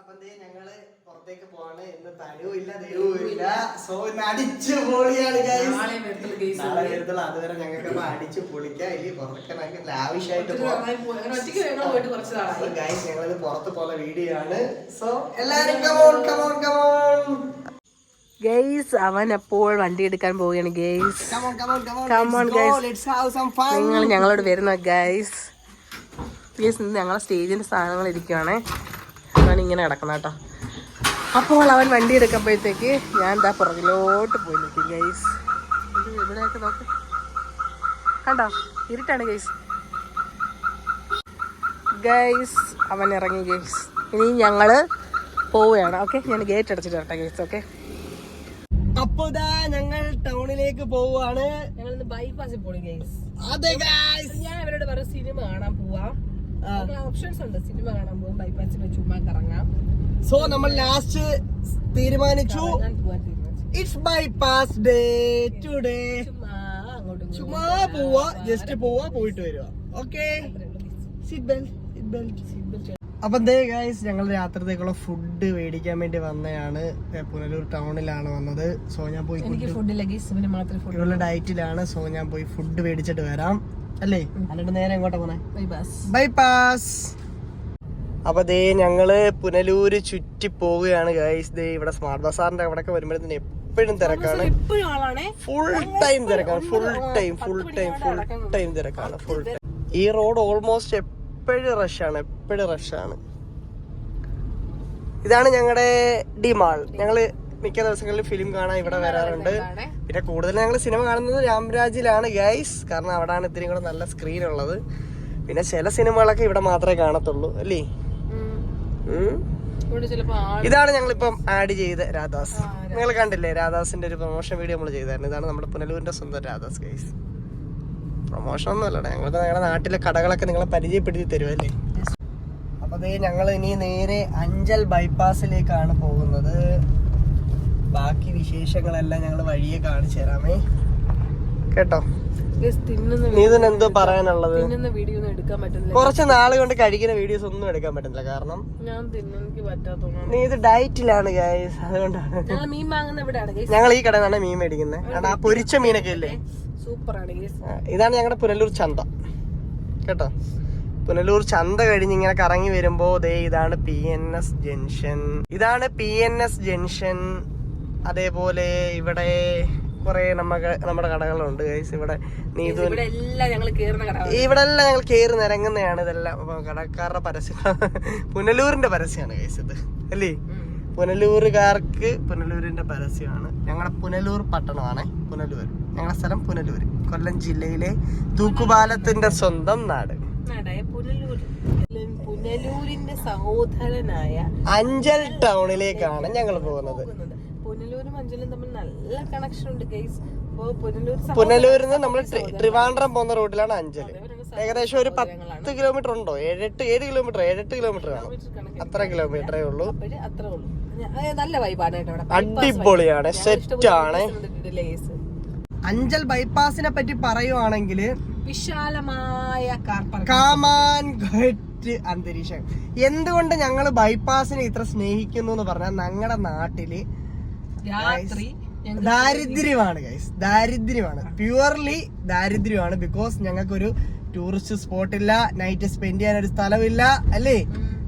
ഞങ്ങള് പുറത്തേക്ക് പോവാണ്. ഇന്ന് തനുവില്ല ദൈവമില്ല. സോ ഇന്ന് അടിച്ചു പൊളിയാണ് ഗൈസ്. നാളെ വരത്തുള്ളൂ. അതുവരെ ഞങ്ങൾക്ക് അടിച്ചു പൊളിക്കാം. ഇനി പുറത്തൊക്കെ ലാവിഷായിട്ട് ഗൈസ്. ഞങ്ങളിത് പുറത്ത് പോകുന്ന വീഡിയോ ആണ്. സോ എല്ലാരും ഗൈസ് അവൻ അപ്പോൾ വണ്ടി എടുക്കാൻ പോവുകയാണ് ഗൈസ്. നിങ്ങൾ ഞങ്ങളോട് വരുന്ന ഗൈസ്. ഗൈസ് ഇന്ന് ഞങ്ങളെ സ്റ്റേജിന്റെ സാധനങ്ങൾ ഇരിക്കുവാണേ. അവൻ ഇങ്ങനെ കിടക്കണം കേട്ടോ. അപ്പോൾ അവൻ വണ്ടി എടുക്കുമ്പോഴത്തേക്ക് ഞാൻ എന്താ പുറകിലോട്ട് പോയി നിൽക്കും ഗൈസ്. ഇവിടെയൊക്കെ നോക്ക്, കണ്ടോ ഇരുട്ടാണ് ഗൈസ്. ഗൈസ് അവൻ ഇറങ്ങി ഗൈസ്. ഇനി ഞങ്ങള് പോവുകയാണ്. ഓക്കെ, ഞാൻ ഗേറ്റ് അടച്ചിട്ട് വരട്ടെ ഗൈസ്. ഓക്കെ, അപ്പൊ ഞങ്ങൾ ടൗണിലേക്ക് പോവാണ്. ഞങ്ങൾ ഇന്ന് ബൈപ്പാസിൽ പോയി ഗൈസ്. അതെ ഗൈസ്, ഞാൻ ഇവരോട് പറഞ്ഞ സിനിമ കാണാൻ പോവാം. ഓപ്ഷൻസ് ഉണ്ട്. സിനിമ കാണാൻ പോകും, ബൈപ്പാസിൽ പോയി ചുമ്മാ കറങ്ങാം. സോ നമ്മൾ ലാസ്റ്റ് തീരുമാനിച്ചു ഇറ്റ്സ് ബൈപാസ് ഡേ ടുഡേ. ചുമ്മാ പോവാ, ജസ്റ്റ് പോവാ, പോയിട്ട് വരുക. ഓക്കെ, അപ്പൊ എന്തേ ഗൈസ്, ഞങ്ങൾ രാത്രിത്തേക്കുള്ള ഫുഡ് മേടിക്കാൻ വേണ്ടി വന്നതാണ്. പുനലൂർ ടൗണിലാണ് വന്നത്. സോ ഞാൻ പോയി ഇവളുടെ ഡയറ്റിലാണ്. സോ ഞാൻ പോയി ഫുഡ് മേടിച്ചിട്ട് വരാം അല്ലേ. എന്നിട്ട് നേരെ എങ്ങോട്ടാ പോണേ? ബൈപ്പാസ്. അപ്പൊ ദേ ഞങ്ങള് പുനലൂര് ചുറ്റി പോവുകയാണ് ഗൈസ്. ദേ ഇവിടെ സ്മാർട്ട് ബസാറിന്റെ അവിടെയൊക്കെ വരുമ്പോഴത്തേന് എപ്പോഴും തിരക്കാണ്. ഫുൾ ടൈം തിരക്കാണ്. ഫുൾ ടൈം തിരക്കാണ്. Full time. ഈ റോഡ് ഓൾമോസ്റ്റ് എപ്പോഴും റഷാണ്. ഇതാണ് ഞങ്ങളുടെ ഡിമാൾ. ഞങ്ങള് മിക്ക ദിവസങ്ങളിൽ ഫിലിം കാണാൻ ഇവിടെ വരാറുണ്ട്. പിന്നെ കൂടുതൽ ഞങ്ങൾ സിനിമ കാണുന്നത് രാംരാജിലാണ് ഗൈസ്. കാരണം അവിടെയാണ് ഇത്തിരി കൂടെ നല്ല സ്ക്രീൻ ഉള്ളത്. പിന്നെ ചില സിനിമകളൊക്കെ ഇവിടെ മാത്രമേ കാണത്തുള്ളൂ അല്ലേ. ഇതാണ് ഞങ്ങളിപ്പം ആഡ് ചെയ്ത രാധാസ്. നിങ്ങൾ കണ്ടില്ലേ, രാധാസിന്റെ ഒരു പ്രൊമോഷൻ വീഡിയോ നമ്മൾ ചെയ്തായിരുന്നു. ഇതാണ് നമ്മുടെ പുനലൂരിന്റെ സ്വന്തം രാധാസ് ഗൈസ്. പ്രൊമോഷൻ ഒന്നും അല്ലടാ, ഞങ്ങളുടെ നാട്ടിലെ കടകളൊക്കെ നിങ്ങളെ പരിചയപ്പെടുത്തി തരുമല്ലേ. അപ്പൊ ദേ ഞങ്ങൾ ഇനി നേരെ അഞ്ചൽ ബൈപ്പാസിലേക്കാണ് പോകുന്നത്. ബാക്കി വിശേഷങ്ങളെല്ലാം ഞങ്ങൾ വഴിയെ കാണിച്ചു തരാമേ കേട്ടോ. നീ ഇതിന് എന്തോ പറയാനുള്ളത്? കുറച്ച് നാള് കൊണ്ട് കഴിക്കുന്ന വീഡിയോസ് ഒന്നും എടുക്കാൻ പറ്റുന്നില്ല. കാരണം നീ ഇത് ഡയറ്റിലാണ് ഗൈസ്. അതുകൊണ്ടാണ് ഞങ്ങൾ ഈ കടയിൽ നിന്നാണ് മീൻ മേടിക്കുന്നത്. കാരണം ആ പൊരിച്ച മീനൊക്കെ ഇല്ലേ, ഇതാണ് ഞങ്ങളുടെ പുനലൂർ ചന്ത കേട്ടോ. പുനലൂർ ചന്ത കഴിഞ്ഞ് ഇങ്ങനെ കറങ്ങി വരുമ്പോ ദേ ഇതാണ് PNS ജംഗ്ഷൻ. അതേപോലെ ഇവിടെ കുറെ നമ്മുടെ കടകളുണ്ട് ഗൈസ്. ഇവിടെ ഇവിടെ എല്ലാം ഞങ്ങൾ കേറി നിരങ്ങുന്നതാണ്. ഇതെല്ലാം കടക്കാരുടെ പരസ്യം, പുനലൂരിന്റെ പരസ്യമാണ് ഗൈസ് ഇത് അല്ലേ. പുനലൂരുകാർക്ക് പുനലൂരിന്റെ പരസ്യമാണ്. ഞങ്ങളുടെ പുനലൂർ പട്ടണമാണ് പുനലൂർ. ഞങ്ങളുടെ സ്ഥലം പുനലൂർ, കൊല്ലം ജില്ലയിലെ തൂക്കുപാലത്തിന്റെ സ്വന്തം നാട്. പുനലൂരിന്റെ സഹോദരനായ അഞ്ചൽ ടൗണിലേക്കാണ് ഞങ്ങൾ പോകുന്നത്. പുനലൂരും അഞ്ചലും തമ്മിൽ നല്ല കണക്ഷൻ ഉണ്ട് ഗൈസ്. പുനലൂരിൽ നിന്ന് നമ്മൾ ട്രിവാൻഡ്രം പോകുന്ന റൂട്ടിലാണ് അഞ്ചൽ. ഏകദേശം ഒരു 10 കിലോമീറ്റർ ഉണ്ടോ, 7 കിലോമീറ്റർ കാണും. അത്ര കിലോമീറ്ററേ ഉള്ളൂ. നല്ല വൈബാണ്, അടിപൊളിയാണ്, സെറ്റാണ്. അഞ്ചൽ ബൈപ്പാസിനെ പറ്റി പറയുവാണെങ്കിൽ വിശാലമായ അന്തരീക്ഷം. എന്തുകൊണ്ട് ഞങ്ങൾ ബൈപ്പാസിനെ ഇത്ര സ്നേഹിക്കുന്നു എന്ന് പറഞ്ഞാൽ ഞങ്ങളുടെ നാട്ടില് ദാരിദ്ര്യമാണ് ഗൈസ്. പ്യുവർലി ദാരിദ്ര്യമാണ്. ബിക്കോസ് ഞങ്ങൾക്കൊരു ടൂറിസ്റ്റ് സ്പോട്ടില്ല, നൈറ്റ് സ്പെൻഡ് ചെയ്യാൻ ഒരു സ്ഥലമില്ല അല്ലേ.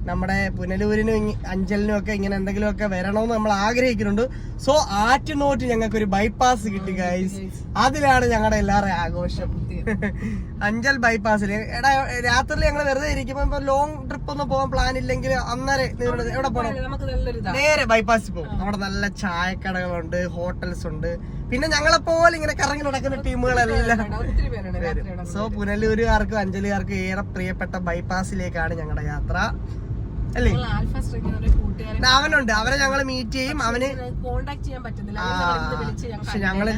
നമ്മുടെ പുനലൂരിനും അഞ്ചലിനും ഒക്കെ ഇങ്ങനെ എന്തെങ്കിലുമൊക്കെ വരണമെന്ന് നമ്മൾ ആഗ്രഹിക്കുന്നുണ്ട്. സോ ആറ്റുനോറ്റ് ഞങ്ങൾക്കൊരു ബൈപ്പാസ് കിട്ടി ഗൈസ്. അതിലാണ് ഞങ്ങളുടെ എല്ലാവരുടെയും ആഘോഷം. അഞ്ചൽ ബൈപ്പാസിൽ എടാ രാത്രി ഞങ്ങൾ വെറുതെ ഇരിക്കുമ്പോ ലോങ് ട്രിപ്പ് ഒന്നും പോകാൻ പ്ലാൻ ഇല്ലെങ്കിൽ അന്നേരം എവിടെ പോകണം? നേരെ ബൈപ്പാസിൽ പോകും. അവിടെ നല്ല ചായക്കടകളുണ്ട്, ഹോട്ടൽസ് ഉണ്ട്. പിന്നെ ഞങ്ങളെപ്പോലെ ഇങ്ങനെ കറങ്ങി നടക്കുന്ന ടീമുകളെല്ലാം. സോ പുനലൂരുകാർക്കും അഞ്ചലുകാർക്കും ഏറെ പ്രിയപ്പെട്ട ബൈപ്പാസിലേക്കാണ് ഞങ്ങളുടെ യാത്ര അല്ലേ. അവനുണ്ട്, അവനെ ഞങ്ങൾ മീറ്റ് ചെയ്യും. അവന് കോണ്ടാക്ട് ചെയ്യാൻ പറ്റുന്നില്ല. ഞങ്ങള്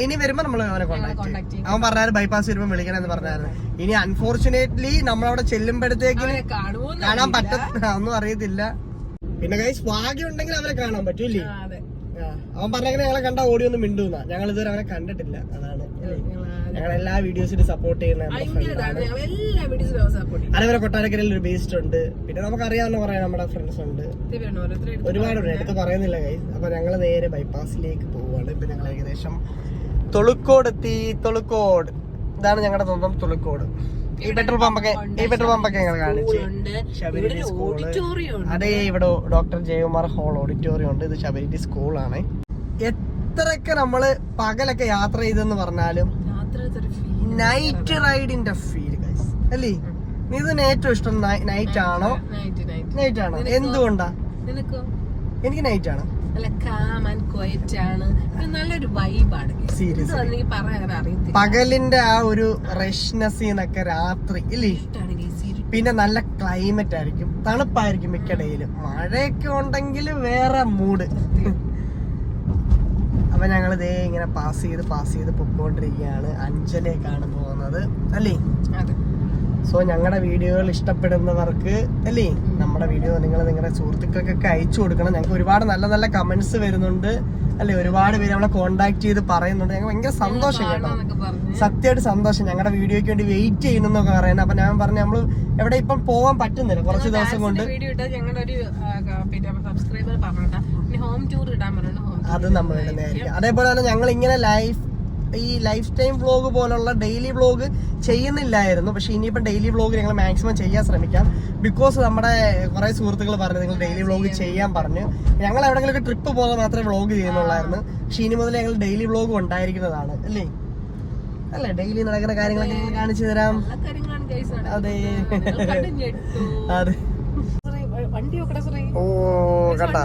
ഇനി വരുമ്പോ നമ്മള് അവനെ കോണ്ടാക്ട് ചെയ്യും. അവൻ പറഞ്ഞാലും ബൈപ്പാസ് വരുമ്പോ വിളിക്കണമെന്ന് പറഞ്ഞായിരുന്നു. ഇനി അൺഫോർച്ചുനേറ്റ്ലി നമ്മളവിടെ ചെല്ലുമ്പോഴത്തേക്ക് കാണാൻ ഒന്നും അറിയത്തില്ല. പിന്നെ ഗൈസ് ഭാഗ്യം ഉണ്ടെങ്കിൽ അവരെ കാണാൻ പറ്റൂല്ലേ. അവൻ പറഞ്ഞെങ്കിൽ ഞങ്ങളെ കണ്ടാ ഓടി ഒന്നും മിണ്ടൂന്ന. ഞങ്ങൾ ഇതുവരെ അവനെ കണ്ടിട്ടില്ല. അതാണ് ഞങ്ങൾ എല്ലാ വീഡിയോസിലും സപ്പോർട്ട് ചെയ്യുന്ന അതേപോലെ കൊട്ടാരക്കരയിൽ ഒരു ബേസ്റ്റ് ഉണ്ട്. പിന്നെ നമുക്ക് അറിയാവുന്ന കുറെ നമ്മുടെ ഫ്രണ്ട്സ് ഉണ്ട്, ഒരുപാടുണ്ട്, എടുത്ത് പറയുന്നില്ല ഗൈസ്. അപ്പൊ ഞങ്ങൾ നേരെ ബൈപ്പാസിലേക്ക് പോവാണ്. ഇപ്പൊ ഞങ്ങൾ ഏകദേശം തൊളുക്കോട് എത്തി. തൊളുക്കോട്, ഇതാണ് ഞങ്ങളുടെ സ്വന്തം തൊളുക്കോട്. ഈ പെട്രോൾ പമ്പൊക്കെ ഞങ്ങൾ കാണിച്ചു. ശബരിമല സ്കൂള്, അതേ ഇവിടെ ഡോക്ടർ ജയകുമാർ ഹോൾ ഓഡിറ്റോറിയം ഉണ്ട്. ഇത് ശബരിമല സ്കൂളാണ്. എത്രയൊക്കെ നമ്മള് പകലൊക്കെ യാത്ര ചെയ്തെന്ന് പറഞ്ഞാലും നൈറ്റ് റൈഡിന്റെ ഫീൽ ഗൈസ് അല്ലേ? ഇതിന് ഏറ്റവും ഇഷ്ടം നൈറ്റ് ആണോ? നൈറ്റ് ആണോ? എന്തുകൊണ്ടാ? എനിക്ക് നൈറ്റ് ആണ്. പകലിന്റെ ആ ഒരു റഷ്നെസ്സിന്നൊക്കെ രാത്രി ഇല്ലേ? പിന്നെ നല്ല ക്ലൈമറ്റ് ആയിരിക്കും, തണുപ്പായിരിക്കും മിക്കടയിലും. മഴയൊക്കെ ഉണ്ടെങ്കിൽ വേറെ മൂഡ്. അപ്പൊ ഞങ്ങൾ ഇതേ ഇങ്ങനെ പാസ് ചെയ്ത് പൊക്കോണ്ടിരിക്കുകയാണ്. അഞ്ചലേക്കാണ് പോകുന്നത് അല്ലേ? സോ ഞങ്ങളുടെ വീഡിയോകൾ ഇഷ്ടപ്പെടുന്നവർക്ക് അല്ലേ, നമ്മുടെ വീഡിയോ നിങ്ങൾ നിങ്ങളുടെ സുഹൃത്തുക്കൾക്കൊക്കെ അയച്ചു കൊടുക്കണം. ഞങ്ങൾക്ക് ഒരുപാട് നല്ല നല്ല കമന്റ്സ് വരുന്നുണ്ട് അല്ലേ? ഒരുപാട് പേര് നമ്മളെ കോണ്ടാക്ട് ചെയ്ത് പറയുന്നുണ്ട്. ഞങ്ങൾക്ക് ഭയങ്കര സന്തോഷം കേട്ടോ, സത്യമായിട്ട് സന്തോഷം. ഞങ്ങളുടെ വീഡിയോയ്ക്ക് വേണ്ടി വെയിറ്റ് ചെയ്യുന്നൊക്കെ പറയുന്നത്. അപ്പൊ ഞാൻ പറഞ്ഞു നമ്മള് എവിടെ ഇപ്പം പോവാൻ പറ്റുന്നില്ല കുറച്ച് ദിവസം കൊണ്ട്. അത് നമ്മൾ ഇടുന്നതായിരിക്കും. അതേപോലെ തന്നെ ഞങ്ങൾ ഇങ്ങനെ ഈ ലൈഫ് ടൈം വ്ലോഗ് പോലുള്ള ഡെയിലി വ്ലോഗ് ചെയ്യുന്നില്ലായിരുന്നു. പക്ഷെ ഇനിയിപ്പോൾ ഡെയിലി വ്ലോഗ് ഞങ്ങൾ മാക്സിമം ചെയ്യാൻ ശ്രമിക്കാം. ബിക്കോസ് നമ്മുടെ കുറെ സുഹൃത്തുക്കൾ പറഞ്ഞു നിങ്ങൾ ഡെയിലി വ്ലോഗ് ചെയ്യാൻ പറഞ്ഞു. ഞങ്ങൾ എവിടെയെങ്കിലും ട്രിപ്പ് പോകുന്നത് മാത്രമേ വ്ലോഗ് ചെയ്യുന്നുള്ളായിരുന്നു. പക്ഷെ ഇനി മുതൽ ഞങ്ങൾ ഡെയിലി വ്ലോഗ് ഉണ്ടായിരിക്കുന്നതാണ് അല്ലേ? ഡെയിലി നടക്കുന്ന കാര്യങ്ങളൊക്കെ ഞങ്ങൾ കാണിച്ചു തരാം. അതെ അതെ. ഓ കേട്ടാ,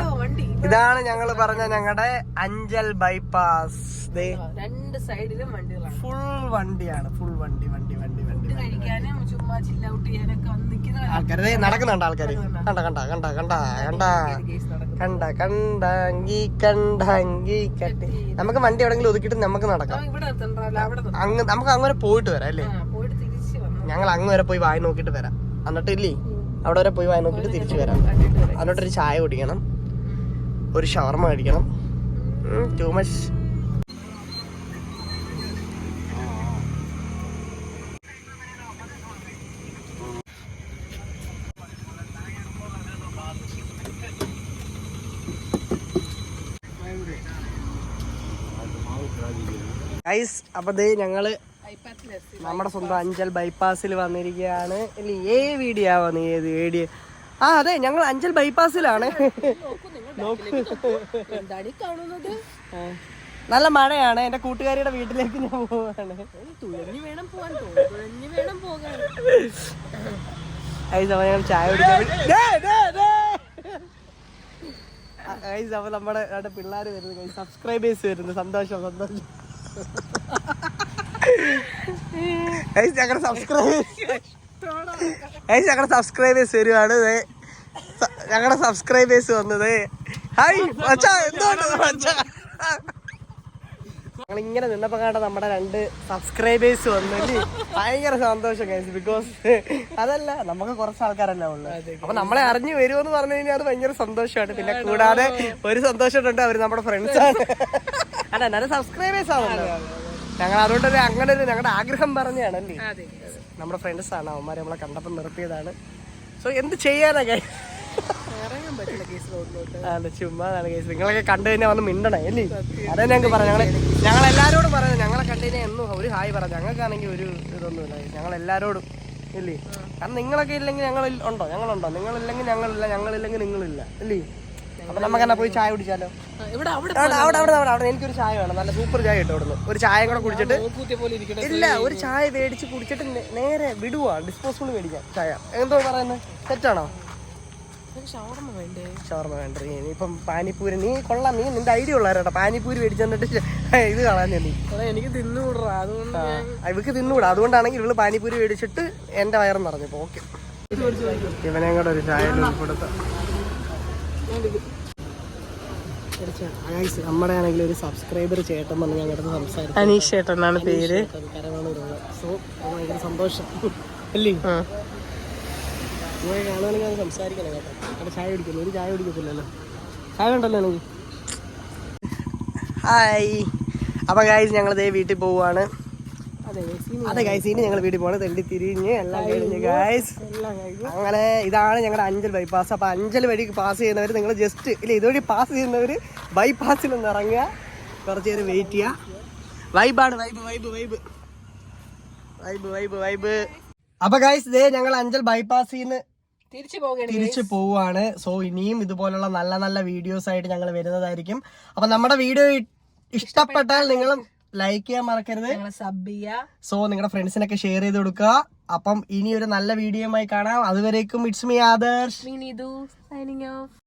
ഇതാണ് ഞങ്ങൾ പറഞ്ഞ ഞങ്ങളുടെ അഞ്ചൽ ബൈപ്പാസ്. രണ്ട് സൈഡിലും വണ്ടികളാണ്, ഫുൾ വണ്ടിയാണ്, ഫുൾ വണ്ടി. ആൾക്കാരെ നടക്കുന്നുണ്ട്, ആൾക്കാര് കണ്ടങ്കി. നമുക്ക് വണ്ടി എവിടെങ്കിലും ഒതുക്കിട്ട് നമുക്ക് നടക്കാം. നമുക്ക് അങ്ങനെ പോയിട്ട് വരാം അല്ലേ? ഞങ്ങൾ അങ്ങ് വരെ പോയി വായി നോക്കിട്ട് വരാം. എന്നിട്ട് ഇല്ലേ അവിടെ വരെ പോയി വായി നോക്കിട്ട് തിരിച്ചു വരാം. എന്നിട്ടൊരു ചായ കുടിക്കണം, ഒരു ഷവർമ കഴിക്കണം. Too much. അപ്പൊ ഞങ്ങള് നമ്മുടെ സ്വന്തം അഞ്ചൽ ബൈപ്പാസിൽ വന്നിരിക്കുകയാണ്. ഏ വീഡിയോ ആവാന്ന് ഏത് വീഡിയോ? അതെ, ഞങ്ങൾ അഞ്ചൽ ബൈപ്പാസിലാണ്. നല്ല മഴയാണ്. എന്റെ കൂട്ടുകാരിയുടെ വീട്ടിലേക്ക് ഞാൻ പോവാണ്. ഞങ്ങൾ ചായ കുടിക്കാൻ. അപ്പൊ നമ്മുടെ പിള്ളേര് വരുന്നു, സബ്സ്ക്രൈബേഴ്സ് വരുന്നു. സന്തോഷം. ഞങ്ങളുടെ സബ്സ്ക്രൈബേഴ്സ് വരുവാണ്. ഞങ്ങളുടെ സബ്സ്ക്രൈബേഴ്സ് വന്നത്. ഹായ് മച്ചാ, എന്തുകൊണ്ട് ഞങ്ങൾ ഇങ്ങനെ നിന്നപ്പോ കണ്ട നമ്മുടെ 2 സബ്സ്ക്രൈബേഴ്സ് വന്നല്ലേ? ഭയങ്കര സന്തോഷം ഗൈസ്. ബിക്കോസ് അതല്ല, നമുക്ക് കുറച്ച് ആൾക്കാരല്ല ഉള്ളത്. അപ്പൊ നമ്മളെ അറിഞ്ഞു വരുമെന്ന് പറഞ്ഞു കഴിഞ്ഞാൽ അത് ഭയങ്കര സന്തോഷമാണ്. പിന്നെ കൂടാതെ ഒരു സന്തോഷമുണ്ട്, അവര് നമ്മുടെ ഫ്രണ്ട്സ് ആണ്. അല്ല, എന്നാലും സബ്സ്ക്രൈബേഴ്സ് ആണല്ലോ. ഞങ്ങൾ അതുകൊണ്ട് അങ്ങനെ ഒരു ഞങ്ങളുടെ ആഗ്രഹം പറഞ്ഞാണല്ലേ. നമ്മുടെ ഫ്രണ്ട്സ് ആണ്, അവന്മാരെ നമ്മളെ കണ്ടപ്പോൾ നിർത്തിയതാണ്. സോ എന്ത് ചെയ്യാനാ ഗൈസ്? അതെ, ചുമ്മാതാണ് ഗൈസ്. നിങ്ങളൊക്കെ കണ്ടു കഴിഞ്ഞാൽ വന്ന് മിണ്ടണേ അല്ലേ? അതേ ഞങ്ങൾക്ക് പറയാം. ഞങ്ങൾ എല്ലാവരോടും പറയുന്നത്, ഞങ്ങളെ കണ്ടു കഴിഞ്ഞാൽ എന്നും ഒരു ഹായ് പറയാം. ഞങ്ങൾക്കാണെങ്കിൽ ഒരു ഇതൊന്നുമില്ല, ഞങ്ങൾ എല്ലാവരോടും ഇല്ലേ? കാരണം നിങ്ങളൊക്കെ ഇല്ലെങ്കിൽ ഞങ്ങൾ ഉണ്ടോ? ഞങ്ങളുണ്ടോ? നിങ്ങളില്ലെങ്കിൽ ഞങ്ങളില്ല, ഞങ്ങളില്ലെങ്കിൽ നിങ്ങളില്ല അല്ലേ? അപ്പൊ നമുക്ക് എന്നാ പോയി ചായ കുടിച്ചാലോ? അവിടെ എനിക്കൊരു ചായ വേണം, നല്ല സൂപ്പർ ചായ കിട്ടും. അവിടുന്ന് ഒരു ചായ കൂടെ കുടിച്ചിട്ട് ഇല്ല, ഒരു ചായ മേടിച്ച് കുടിച്ചിട്ട് നേരെ വിടുവാ ഡിസ്പോസിബിൾ മേടിക്കാം ചായ. എന്തോ പറയുന്നത്, തെറ്റാണോ? ഷവർമ വേണ്ട. ഇനിയിപ്പം പാനിപ്പൂരി നീ കൊള്ളാം, നീ നിന്റെ ഐഡിയ ഉള്ളവരാ. പാനിപ്പൂരി മേടിച്ചു തന്നിട്ട് ഇത് കളയാൻ നീ. എനിക്ക് തിന്നുകൂടാ, അതുകൊണ്ട് ഇവക്ക് തിന്നുകൂടാ. അതുകൊണ്ടാണെങ്കിൽ ഇവള് പാനിപ്പൂരി മേടിച്ചിട്ട് എന്റെ വയറും നിറഞ്ഞപ്പോ ഓക്കെ. ഇവനെ കൂടെ ഒരു ചായ ഉൾപ്പെടുത്താം. നമ്മുടെ ആണെങ്കിൽ ഒരു സബ്സ്ക്രൈബർ ചേട്ടൻ വന്ന് ഞങ്ങളുടെ സംസാരിച്ചു. അനീഷ് ചേട്ടനാണ് പേര്. സോ ഭയങ്കര സന്തോഷം അല്ലേ? നിങ്ങൾ കാണുകയാണെങ്കിൽ അത് സംസാരിക്കണം കേട്ടോ. അവിടെ ചായ കുടിക്കുന്നു. ഒരു ചായ കുടിക്കത്തില്ലല്ലോ, ചായ ഉണ്ടല്ലോ എനിക്ക്. ഹായ്. അപ്പം ഗായ്സ് ഞങ്ങളിതേ വീട്ടിൽ പോവുകയാണ്. അതെ ഗൈസ്, ഇനി ഞങ്ങൾ വീട്ടിൽ പോകണം. തെണ്ടി തിരിഞ്ഞ് എല്ലാം കഴിഞ്ഞ് ഗൈസ്. അങ്ങനെ ഇതാണ് ഞങ്ങളുടെ അഞ്ചൽ ബൈപ്പാസ്. അപ്പൊ അഞ്ചൽ വഴി പാസ് ചെയ്യുന്നവർ നിങ്ങൾ ജസ്റ്റ് ഇല്ല ഇതുവഴി പാസ് ചെയ്യുന്നവർ ബൈപ്പാസിൽ ഒന്ന് ഇറങ്ങുക, കുറച്ച് നേരം വെയിറ്റ് ചെയ്യുക. വൈബാണ്, vibe vibe vibe vibe vibe vibe. അപ്പൊ ഗൈസ് ഇതേ ഞങ്ങൾ അഞ്ചൽ ബൈപ്പാസിൽ നിന്ന് തിരിച്ചു പോവാണ്. സോ ഇനിയും ഇതുപോലുള്ള നല്ല നല്ല വീഡിയോസ് ആയിട്ട് ഞങ്ങൾ വരുന്നതായിരിക്കും. അപ്പൊ നമ്മുടെ വീഡിയോ ഇഷ്ടപ്പെട്ടാൽ നിങ്ങളും ലൈക്ക് ചെയ്യാൻ മറക്കരുത്, സബ് ചെയ്യുക. സോ നിങ്ങളുടെ ഫ്രണ്ട്സിനൊക്കെ ഷെയർ ചെയ്ത് കൊടുക്കുക. അപ്പം ഇനി ഒരു നല്ല വീഡിയോയുമായി കാണാം. അതുവരേക്കും it's me Adarsh. Signing off.